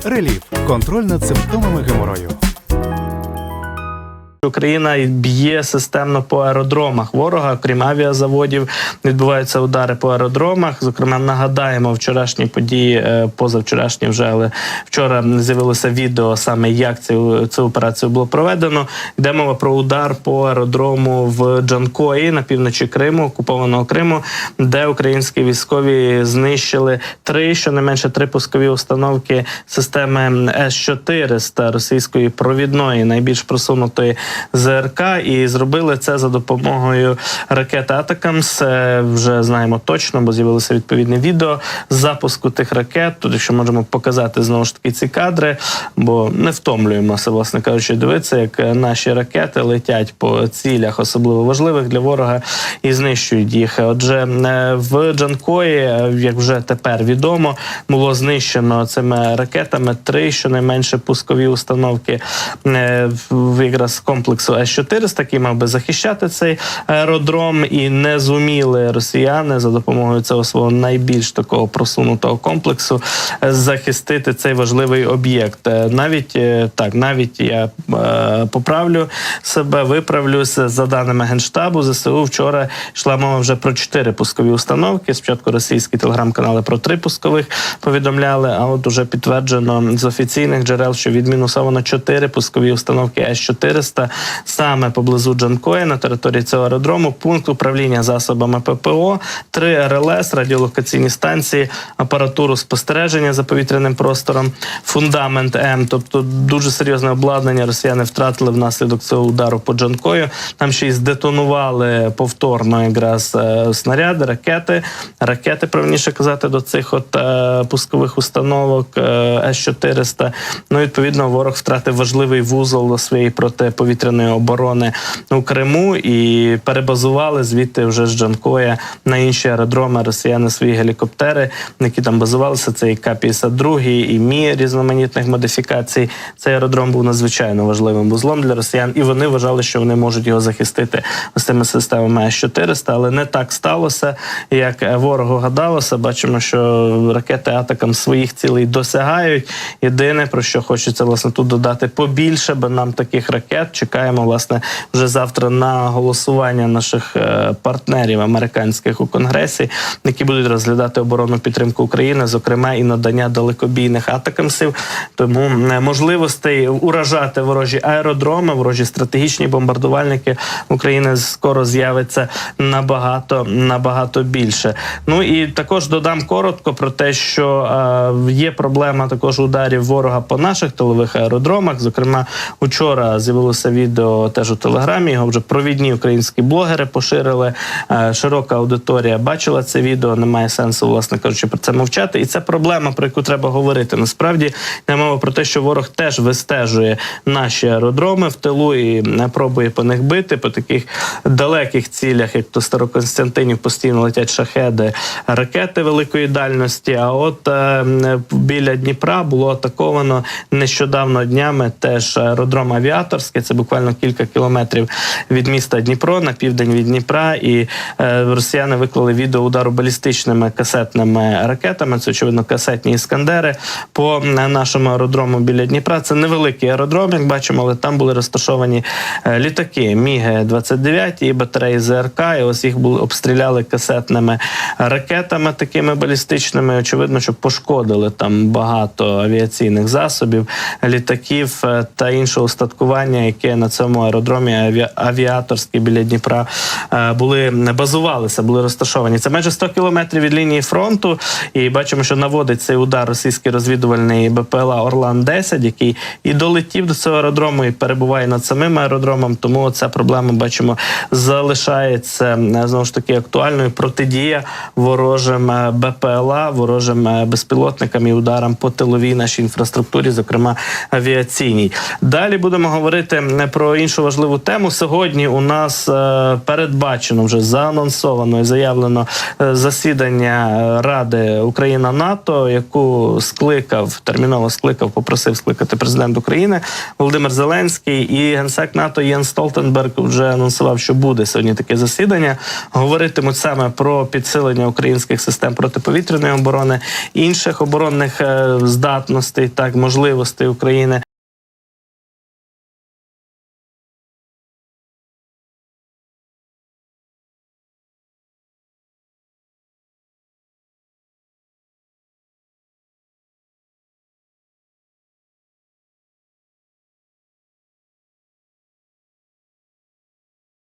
Реліф – контроль над симптомами геморою. Україна б'є системно по аеродромах ворога, крім авіазаводів, відбуваються удари по аеродромах. Зокрема, нагадаємо вчорашні події, позавчорашні вже, але вчора з'явилося відео саме, як цю операцію було проведено. Йде мова про удар по аеродрому в Джанкої на півночі Криму, окупованого Криму, де українські військові знищили щонайменше три пускові установки системи С-400 російської провідної, найбільш просунутої ЗРК, і зробили це за допомогою ракет «Атакамс». Вже знаємо точно, бо з'явилося відповідне відео запуску тих ракет. Тут, якщо можемо показати знову ж таки ці кадри, бо не втомлюємося, власне кажучи, дивитися, як наші ракети летять по цілях, особливо важливих для ворога, і знищують їх. Отже, в Джанкої, як вже тепер відомо, було знищено цими ракетами три щонайменше пускові установки якраз комплексу С-400, який мав би захищати цей аеродром, і не зуміли росіяни за допомогою цього свого найбільш такого просунутого комплексу захистити цей важливий об'єкт. Навіть я поправлю себе, виправлюся, за даними Генштабу ЗСУ, вчора йшла мова вже про 4 пускові установки. Спочатку російські телеграм-канали про 3 пускових повідомляли, а от уже підтверджено з офіційних джерел, що відмінусовано 4 пускові установки С-400 саме поблизу Джанкої, на території цього аеродрому, пункт управління засобами ППО, 3 РЛС, радіолокаційні станції, апаратуру спостереження за повітряним простором, фундамент М. Тобто дуже серйозне обладнання росіяни втратили внаслідок цього удару по Джанкою. Там ще й здетонували повторно якраз снаряди, ракети, правильніше казати, до цих пускових установок С-400. Відповідно, ворог втратив важливий вузол своєї протиповітряної оборони у Криму і перебазували звідти вже з Джанкоя на інші аеродроми росіяни свої гелікоптери, які там базувалися. Це і К-52, і Мі різноманітних модифікацій. Цей аеродром був надзвичайно важливим вузлом для росіян, і вони вважали, що вони можуть його захистити з цими системами С-400, але не так сталося, як ворогу гадалося. Бачимо, що ракети «Атакамс» своїх цілей досягають. Єдине, про що хочеться, власне, тут додати побільше, бо нам таких ракет. Чекаємо, власне, вже завтра на голосування наших партнерів американських у Конгресі, які будуть розглядати оборонну підтримку України, зокрема і надання далекобійних атакамсів. Тому можливостей уражати ворожі аеродроми, ворожі стратегічні бомбардувальники України скоро з'явиться набагато більше. І також додам коротко про те, що є проблема також ударів ворога по наших тилових аеродромах. Зокрема, учора з'явилося відео теж у Телеграмі, його вже провідні українські блогери поширили, широка аудиторія бачила це відео, немає сенсу, власне кажучи, про це мовчати. І це проблема, про яку треба говорити. Насправді, йде мова про те, що ворог теж вистежує наші аеродроми в тилу і пробує по них бити, по таких далеких цілях, як то Староконстянтинів, постійно летять шахеди, ракети великої дальності. А от біля Дніпра було атаковано нещодавно днями теж аеродром Авіаторський, це буквально кілька кілометрів від міста Дніпро, на південь від Дніпра, і росіяни виклали відео удару балістичними касетними ракетами, це, очевидно, касетні «Іскандери», по нашому аеродрому біля Дніпра. Це невеликий аеродром, як бачимо, але там були розташовані літаки Міг-29 і батареї ЗРК, і ось їх обстріляли касетними ракетами такими балістичними. Очевидно, що пошкодили там багато авіаційних засобів, літаків та іншого устаткування, яке на цьому аеродромі Авіаторський біля Дніпра базувалися, були розташовані. Це майже 100 кілометрів від лінії фронту, і бачимо, що наводить цей удар російський розвідувальний БПЛА «Орлан-10», який і долетів до цього аеродрому, і перебуває над самим аеродромом, тому ця проблема, бачимо, залишається, знову ж таки, актуальною. Протидія ворожим БПЛА, ворожим безпілотникам і ударам по тиловій нашій інфраструктурі, зокрема авіаційній. Далі будемо говорити про іншу важливу тему. Сьогодні у нас передбачено, вже заанонсовано і заявлено засідання Ради Україна-НАТО, яку терміново попросив скликати президент України Володимир Зеленський, і генсек НАТО Єнс Столтенберг вже анонсував, що буде сьогодні таке засідання. Говоритимуть саме про підсилення українських систем протиповітряної оборони, інших оборонних здатностей, можливостей України.